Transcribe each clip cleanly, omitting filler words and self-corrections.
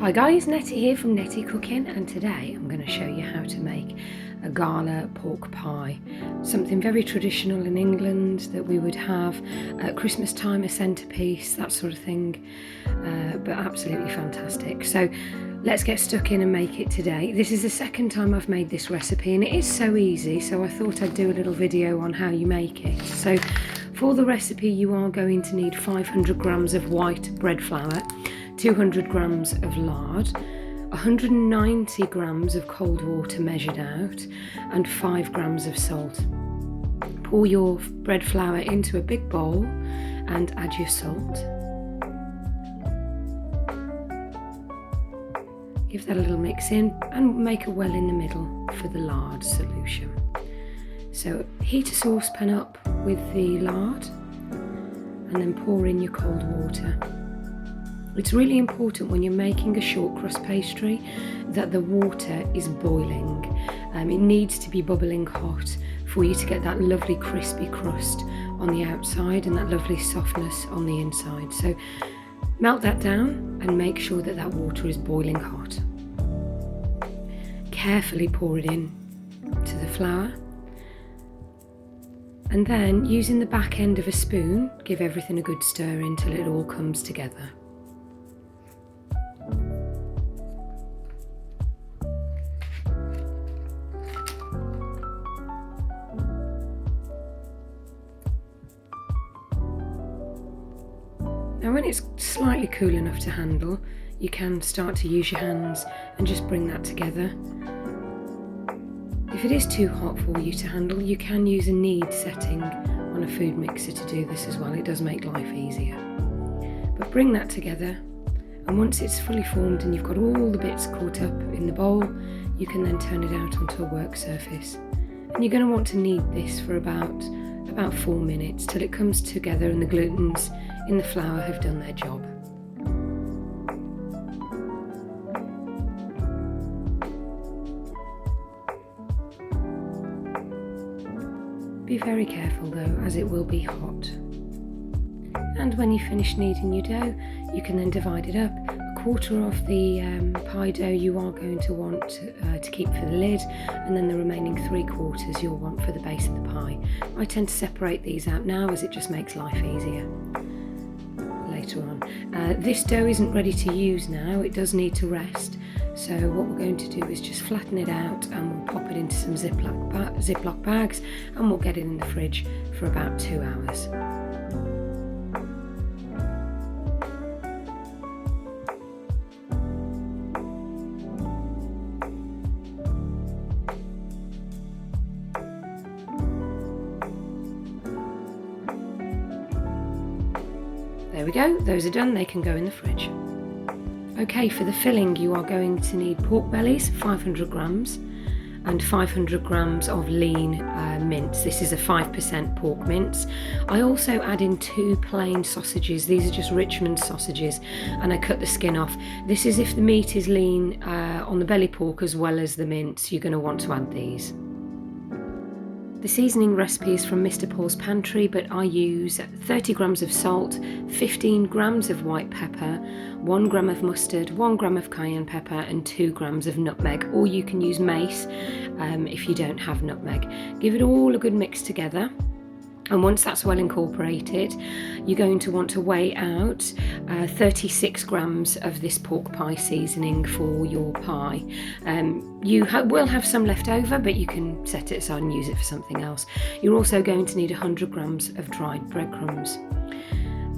Hi guys, Nettie here from Nettie Cooking, and today I'm going to show you how to make a Gala pork pie. Something very traditional in England that we would have at Christmas time, a centrepiece, that sort of thing, but absolutely fantastic. So let's get stuck in and make it today. This is the second time I've made this recipe and it is so easy, so I thought I'd do a little video on how you make it. So for the recipe you are going to need 500 grams of white bread flour, 200 grams of lard, 190 grams of cold water measured out, and 5 grams of salt. Pour your bread flour into a big bowl and add your salt. Give that a little mix in and make a well in the middle for the lard solution. So heat a saucepan up with the lard and then pour in your cold water. It's really important when you're making a short crust pastry that the water is boiling. It needs to be bubbling hot for you to get that lovely crispy crust on the outside and that lovely softness on the inside. So melt that down and make sure that that water is boiling hot. Carefully pour it in to the flour, and then using the back end of a spoon, give everything a good stir until it all comes together. Now when it's slightly cool enough to handle, you can start to use your hands and just bring that together. If it is too hot for you to handle, you can use a knead setting on a food mixer to do this as well. It does make life easier. But bring that together, and once it's fully formed and you've got all the bits caught up in the bowl, you can then turn it out onto a work surface. And you're going to want to knead this for about 4 minutes till it comes together and the glutens in the flour have done their job. Be very careful though, as it will be hot. And when you finish kneading your dough, you can then divide it up. A quarter of the pie dough you are going to want to keep for the lid, and then the remaining 3/4 you'll want for the base of the pie. I tend to separate these out now as it just makes life easier later on. This dough isn't ready to use now, it does need to rest. So what we're going to do is just flatten it out and we'll pop it into some Ziploc bags and we'll get it in the fridge for about 2 hours. There we go, those are done, they can go in the fridge. Okay, for the filling you are going to need pork bellies, 500 grams, and 500 grams of lean mince. This is a 5% pork mince. I also add in 2 plain sausages. These are just Richmond sausages, and I cut the skin off. This is if the meat is lean on the belly pork as well as the mince, you're going to want to add these. The seasoning recipe is from Mr. Paul's Pantry, but I use 30 grams of salt, 15 grams of white pepper, 1 gram of mustard, 1 gram of cayenne pepper, and 2 grams of nutmeg, or you can use mace if you don't have nutmeg. Give it all a good mix together. And once that's well incorporated, you're going to want to weigh out 36 grams of this pork pie seasoning for your pie. You will have some left over, but you can set it aside and use it for something else. You're also going to need 100 grams of dried breadcrumbs.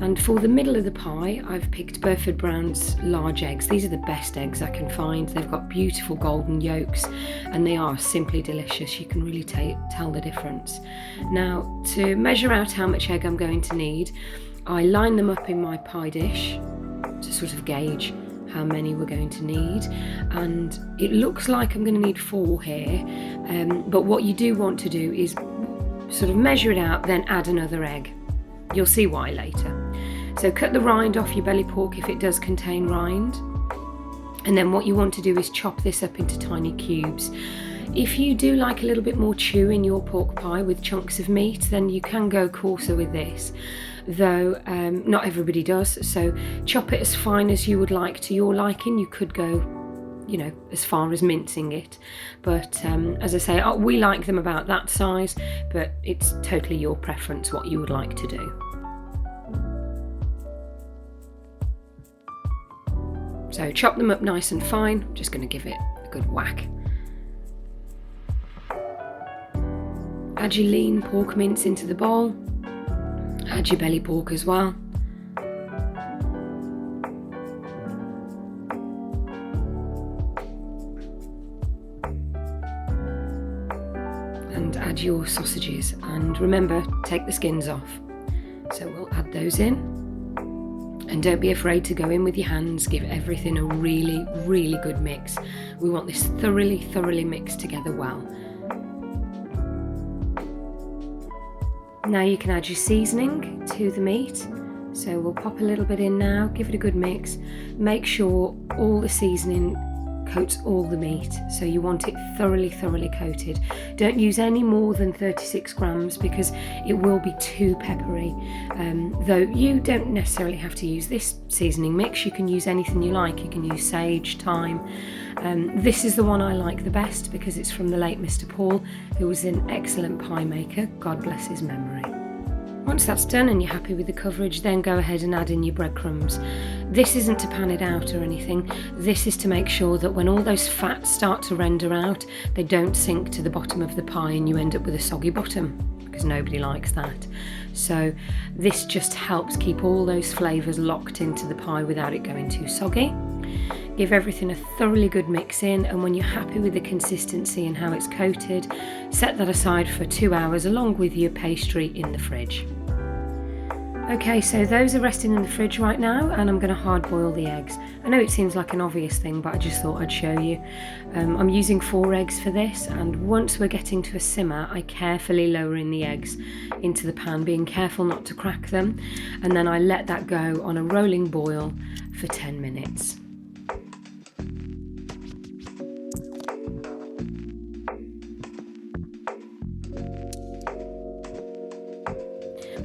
And for the middle of the pie, I've picked Burford Brown's large eggs. These are the best eggs I can find. They've got beautiful golden yolks and they are simply delicious. You can really tell the difference. Now, to measure out how much egg I'm going to need, I line them up in my pie dish to sort of gauge how many we're going to need. And it looks like I'm going to need 4 here, but what you do want to do is sort of measure it out, then add another egg. You'll see why later. So cut the rind off your belly pork if it does contain rind. And then what you want to do is chop this up into tiny cubes. If you do like a little bit more chew in your pork pie with chunks of meat, then you can go coarser with this, though not everybody does. So chop it as fine as you would like to your liking. You could go, you know, as far as mincing it, but as I say, we like them about that size, but it's totally your preference what you would like to do. So chop them up nice and fine. I'm just going to give it a good whack. Add your lean pork mince into the bowl. Add your belly pork as well. And add your sausages, and remember, take the skins off. So we'll add those in, and don't be afraid to go in with your hands. Give everything a really, really good mix. We want this thoroughly mixed together well. Now you can add your seasoning to the meat. So we'll pop a little bit in now, give it a good mix. Make sure all the seasoning coats all the meat, so you want it thoroughly coated. Don't use any more than 36 grams because it will be too peppery, though you don't necessarily have to use this seasoning mix. You can use anything you like. You can use sage, thyme. This is the one I like the best because it's from the late Mr. Paul, who was an excellent pie maker, God bless his memory. Once that's done and you're happy with the coverage, then go ahead and add in your breadcrumbs. This isn't to pan it out or anything. This is to make sure that when all those fats start to render out, they don't sink to the bottom of the pie and you end up with a soggy bottom, because nobody likes that. So this just helps keep all those flavours locked into the pie without it going too soggy. Give everything a thoroughly good mix in, and when you're happy with the consistency and how it's coated, set that aside for 2 hours along with your pastry in the fridge. Okay, so those are resting in the fridge right now, and I'm going to hard boil the eggs. I know it seems like an obvious thing, but I just thought I'd show you. I'm using 4 eggs for this, and once we're getting to a simmer, I carefully lower in the eggs into the pan, being careful not to crack them, and then I let that go on a rolling boil for 10 minutes.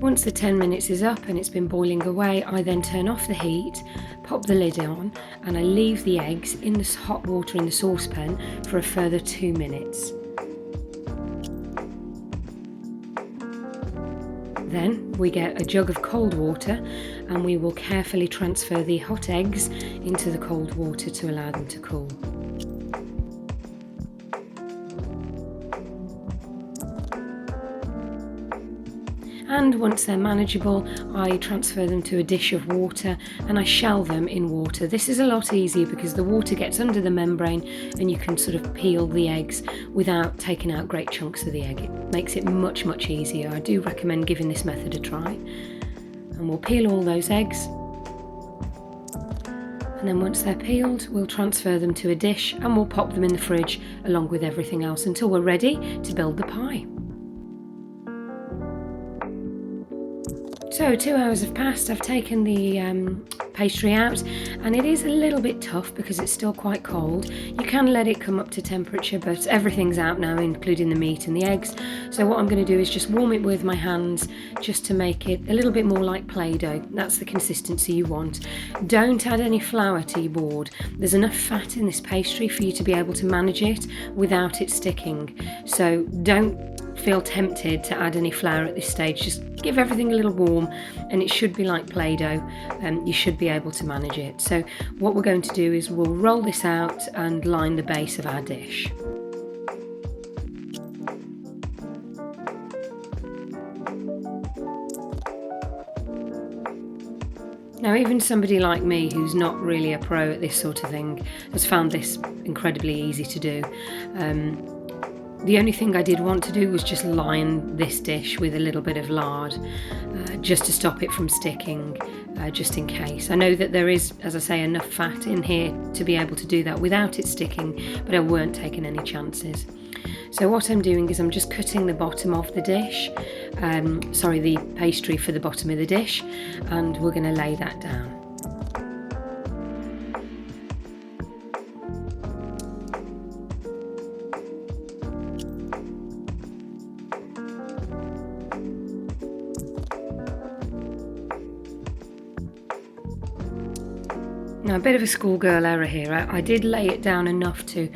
Once the 10 minutes is up and it's been boiling away, I then turn off the heat, pop the lid on, and I leave the eggs in the hot water in the saucepan for a further 2 minutes. Then we get a jug of cold water, and we will carefully transfer the hot eggs into the cold water to allow them to cool. And once they're manageable, I transfer them to a dish of water and I shell them in water. This is a lot easier because the water gets under the membrane and you can sort of peel the eggs without taking out great chunks of the egg. It makes it much easier. I do recommend giving this method a try. And we'll peel all those eggs. And then once they're peeled, we'll transfer them to a dish and we'll pop them in the fridge along with everything else until we're ready to build the pie. So 2 hours have passed, I've taken the pastry out, and it is a little bit tough because it's still quite cold. You can let it come up to temperature, but everything's out now, including the meat and the eggs. So what I'm going to do is just warm it with my hands just to make it a little bit more like Play-Doh. That's the consistency you want. Don't add any flour to your board. There's enough fat in this pastry for you to be able to manage it without it sticking. So don't feel tempted to add any flour at this stage. Just give everything a little warm and it should be like Play-Doh, and you should be able to manage it. So what we're going to do is we'll roll this out and line the base of our dish. Now, even somebody like me who's not really a pro at this sort of thing has found this incredibly easy to do. The only thing I did want to do was just line this dish with a little bit of lard, just to stop it from sticking, just in case. I know that there is, as I say, enough fat in here to be able to do that without it sticking, but I weren't taking any chances. So what I'm doing is I'm just cutting the bottom of the dish, the pastry for the bottom of the dish, and we're going to lay that down. Now, a bit of a schoolgirl error here. I did lay it down enough to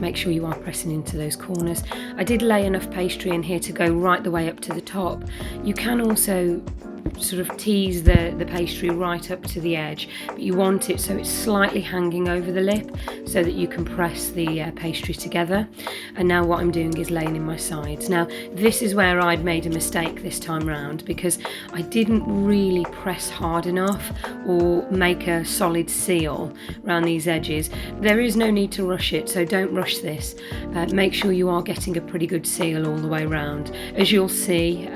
make sure you are pressing into those corners. I did lay enough pastry in here to go right the way up to the top. You can also sort of tease the pastry right up to the edge, but you want it so it's slightly hanging over the lip so that you can press the pastry together. And now what I'm doing is laying in my sides. Now this is where I'd made a mistake this time round, because I didn't really press hard enough or make a solid seal around these edges. There is no need to rush it, so don't rush this. Make sure you are getting a pretty good seal all the way around. As you'll see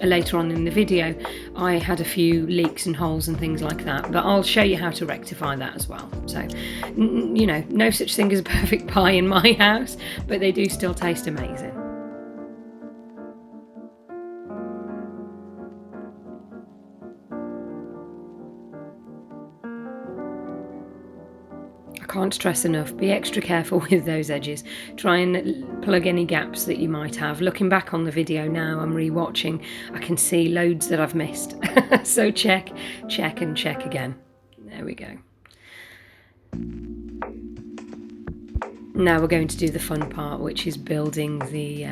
later on in the video, I had a few leaks and holes and things like that, but I'll show you how to rectify that as well. So, you know, no such thing as a perfect pie in my house, but they do still taste amazing. Can't stress enough, be extra careful with those edges. Try and plug any gaps that you might have. Looking back on the video now, I'm re-watching, I can see loads that I've missed. So check and check again. There we go. Now we're going to do the fun part, which is building the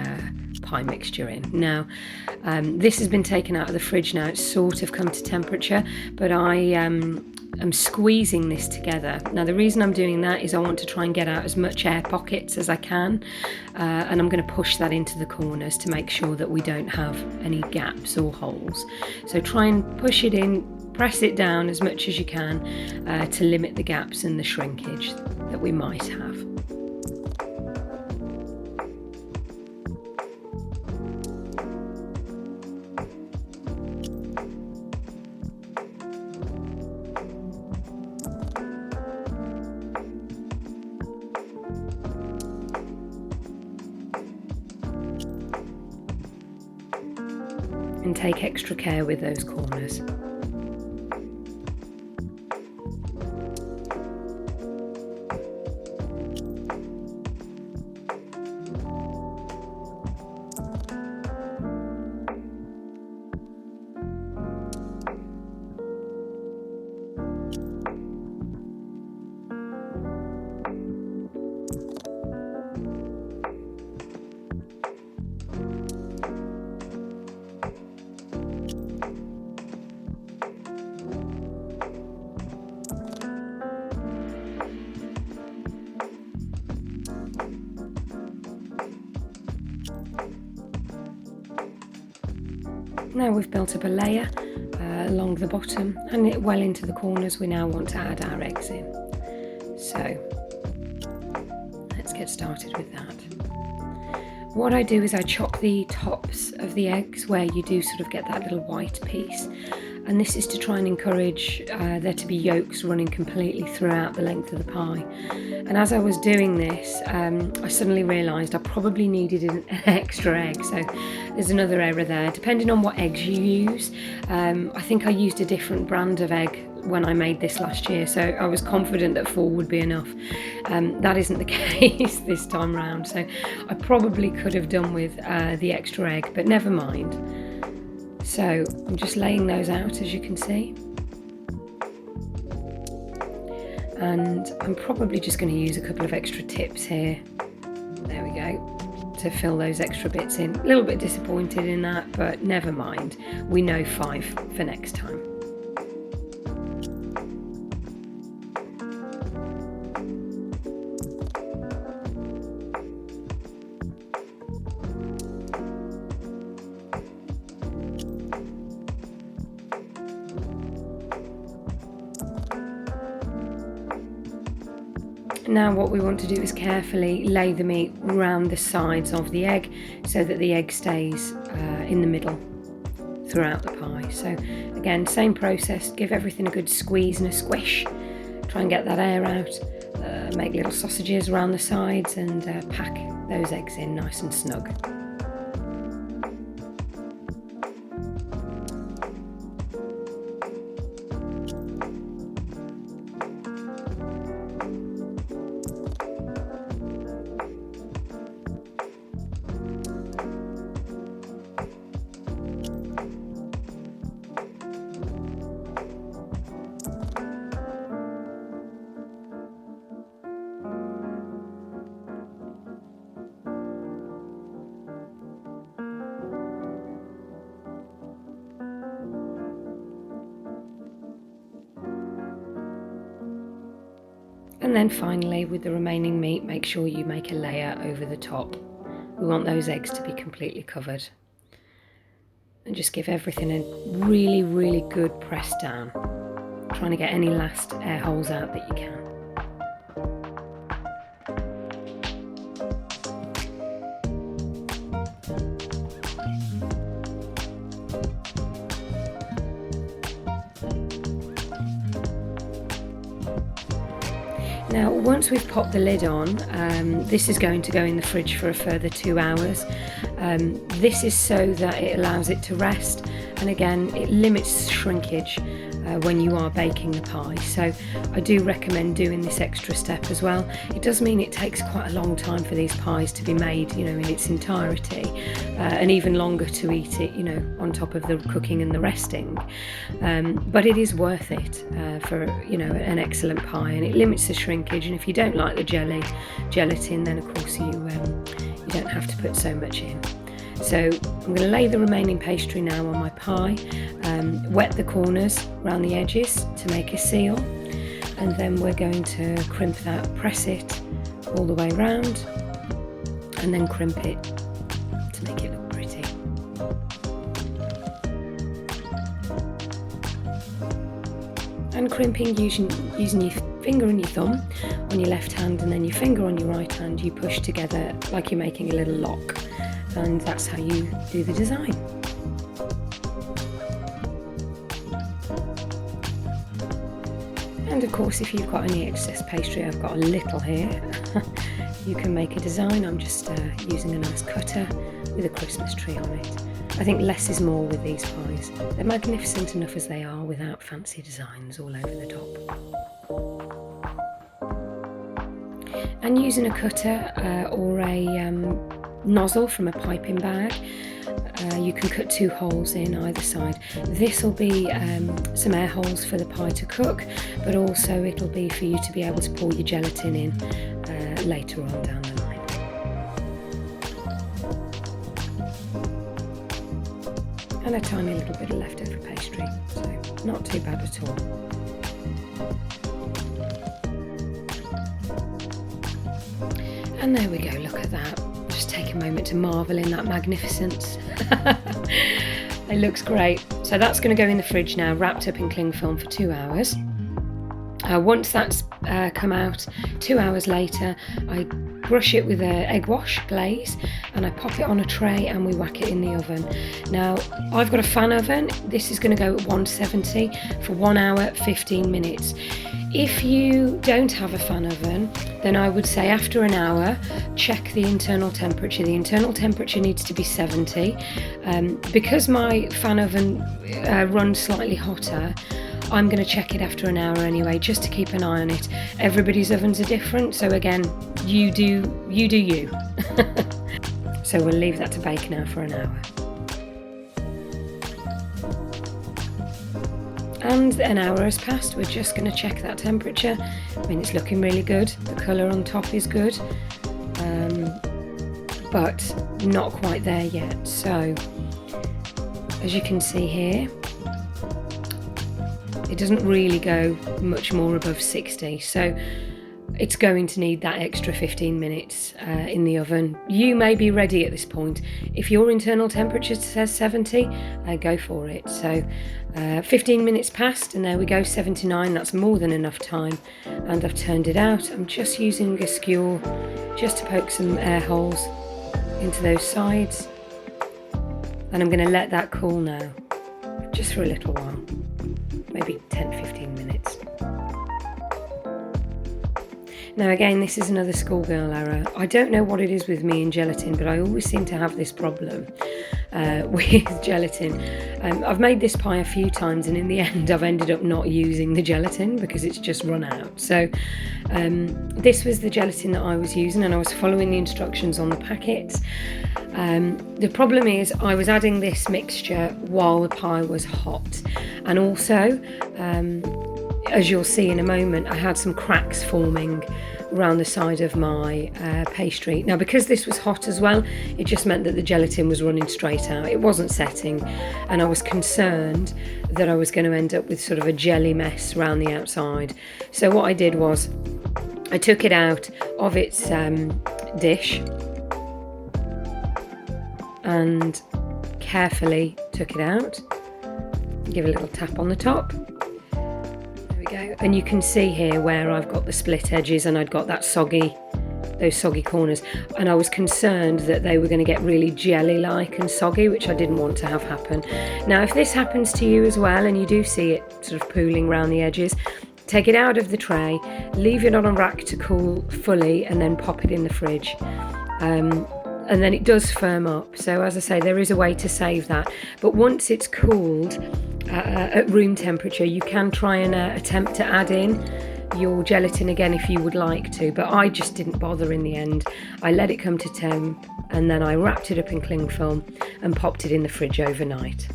pie mixture in. Now this has been taken out of the fridge now. It's sort of come to temperature, but I'm squeezing this together. Now the reason I'm doing that is I want to try and get out as much air pockets as I can, and I'm going to push that into the corners to make sure that we don't have any gaps or holes. So try and push it in, press it down as much as you can to limit the gaps and the shrinkage that we might have. And take extra care with those corners. Now we've built up a layer along the bottom and well into the corners. We now want to add our eggs in. So let's get started with that. What I do is I chop the tops of the eggs where you do sort of get that little white piece, and this is to try and encourage there to be yolks running completely throughout the length of the pie. And as I was doing this, I suddenly realised I probably needed an extra egg, so there's another error there. Depending on what eggs you use, I think I used a different brand of egg when I made this last year, so I was confident that 4 would be enough. That isn't the case this time round, so I probably could have done with the extra egg, but never mind. So I'm just laying those out, as you can see, and I'm probably just going to use a couple of extra tips here. There we go, to fill those extra bits in. A little bit disappointed in that, but never mind, we know 5 for next time. Now what we want to do is carefully lay the meat around the sides of the egg so that the egg stays in the middle throughout the pie. So again, same process, give everything a good squeeze and a squish, try and get that air out, make little sausages around the sides and pack those eggs in nice and snug. And then finally, with the remaining meat, make sure you make a layer over the top. We want those eggs to be completely covered. And just give everything a really, really good press down, trying to get any last air holes out that you can. Now, once we've popped the lid on, this is going to go in the fridge for a further 2 hours. This is so that it allows it to rest, and again, it limits shrinkage when you are baking the pie. So I do recommend doing this extra step as well. It does mean it takes quite a long time for these pies to be made, you know, in its entirety, and even longer to eat it, you know, on top of the cooking and the resting. But it is worth it for, you know, an excellent pie, and it limits the shrinkage. And if you don't like the gelatin, then of course you don't have to put so much in. So I'm going to lay the remaining pastry now on my pie, wet the corners around the edges to make a seal, and then we're going to crimp that, press it all the way around, and then crimp it to make it look pretty. And crimping using your finger and your thumb on your left hand, and then your finger on your right hand, you push together like you're making a little lock. And that's how you do the design. And of course, if you've got any excess pastry, I've got a little here, you can make a design. I'm just using a nice cutter with a Christmas tree on it. I think less is more with these pies. They're magnificent enough as they are without fancy designs all over the top. And using a cutter or a nozzle from a piping bag, you can cut 2 holes in either side. This will be some air holes for the pie to cook, but also it'll be for you to be able to pour your gelatin in later on down the line. And a tiny little bit of leftover pastry, so not too bad at all. And there we go, look at that. Just take a moment to marvel in that magnificence. It looks great. So that's going to go in the fridge now, wrapped up in cling film for 2 hours. Once that's come out, 2 hours later, I brush it with an egg wash glaze, and I pop it on a tray and we whack it in the oven. Now, I've got a fan oven. This is going to go at 170 for 1 hour, 15 minutes. If you don't have a fan oven, then I would say after an hour, check the internal temperature. The internal temperature needs to be 70. Because my fan oven runs slightly hotter, I'm going to check it after an hour anyway, just to keep an eye on it. Everybody's ovens are different, so again, you do you. So we'll leave that to bake now for an hour. And an hour has passed. We're just going to check that temperature. I mean, it's looking really good. The colour on top is good, but not quite there yet. So, as you can see here, it doesn't really go much more above 60. So it's going to need that extra 15 minutes in the oven. You may be ready at this point. If your internal temperature says 70, go for it. So 15 minutes passed, and there we go, 79. That's more than enough time. And I've turned it out. I'm just using a skewer just to poke some air holes into those sides. And I'm going to let that cool now, just for a little while, maybe 10-15 minutes. Now again, this is another schoolgirl error. I don't know what it is with me and gelatin, but I always seem to have this problem with gelatin. I've made this pie a few times, and in the end I've ended up not using the gelatin because it's just run out. So this was the gelatin that I was using, and I was following the instructions on the packets. The problem is I was adding this mixture while the pie was hot, and also as you'll see in a moment, I had some cracks forming around the side of my pastry. Now, because this was hot as well, it just meant that the gelatin was running straight out. It wasn't setting, and I was concerned that I was going to end up with sort of a jelly mess around the outside. So what I did was I took it out of its dish and carefully took it out. Give a little tap on the top. There we go. And you can see here where I've got the split edges and I'd got that those soggy corners, and I was concerned that they were going to get really jelly-like and soggy, which I didn't want to have happen. Now, if this happens to you as well and you do see it sort of pooling around the edges, take it out of the tray, leave it on a rack to cool fully, and then pop it in the fridge. And then it does firm up. So as I say, there is a way to save that. But once it's cooled at room temperature, you can try and attempt to add in your gelatin again if you would like to, but I just didn't bother in the end. I let it come to temp and then I wrapped it up in cling film and popped it in the fridge overnight.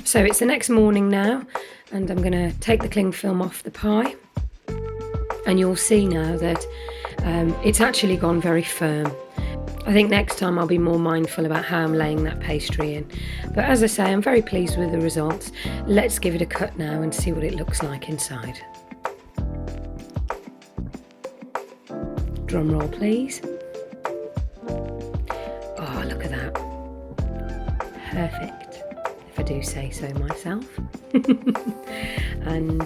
So it's the next morning now, and I'm going to take the cling film off the pie, and you'll see now that it's actually gone very firm. I think next time I'll be more mindful about how I'm laying that pastry in. But as I say, I'm very pleased with the results. Let's give it a cut now and see what it looks like inside. Drum roll, please. Oh, look at that. Perfect, if I do say so myself. And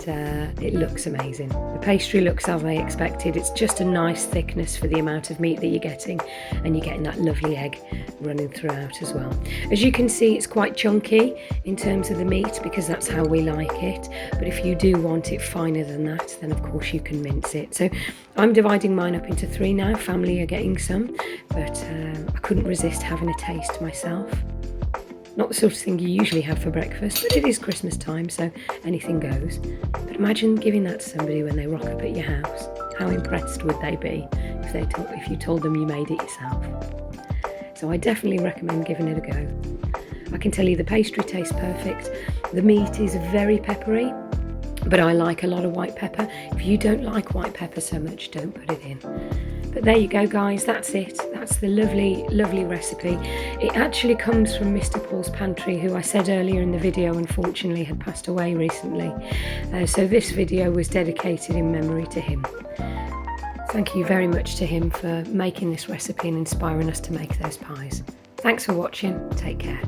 it looks amazing. The pastry looks as I expected. It's just a nice thickness for the amount of meat that you're getting, and you're getting that lovely egg running throughout as well. As you can see, it's quite chunky in terms of the meat because that's how we like it, but if you do want it finer than that, then of course you can mince it. So I'm dividing mine up into 3 now. Family are getting some, but I couldn't resist having a taste myself. Not the sort of thing you usually have for breakfast, but it is Christmas time, so anything goes. But imagine giving that to somebody when they rock up at your house. How impressed would they be if you told them you made it yourself? So I definitely recommend giving it a go. I can tell you the pastry tastes perfect. The meat is very peppery, but I like a lot of white pepper. If you don't like white pepper so much, don't put it in. But there you go, guys, that's it. That's the lovely, lovely recipe. It actually comes from Mr. Paul's Pantry, who I said earlier in the video unfortunately had passed away recently. So this video was dedicated in memory to him. Thank you very much to him for making this recipe and inspiring us to make those pies. Thanks for watching. Take care.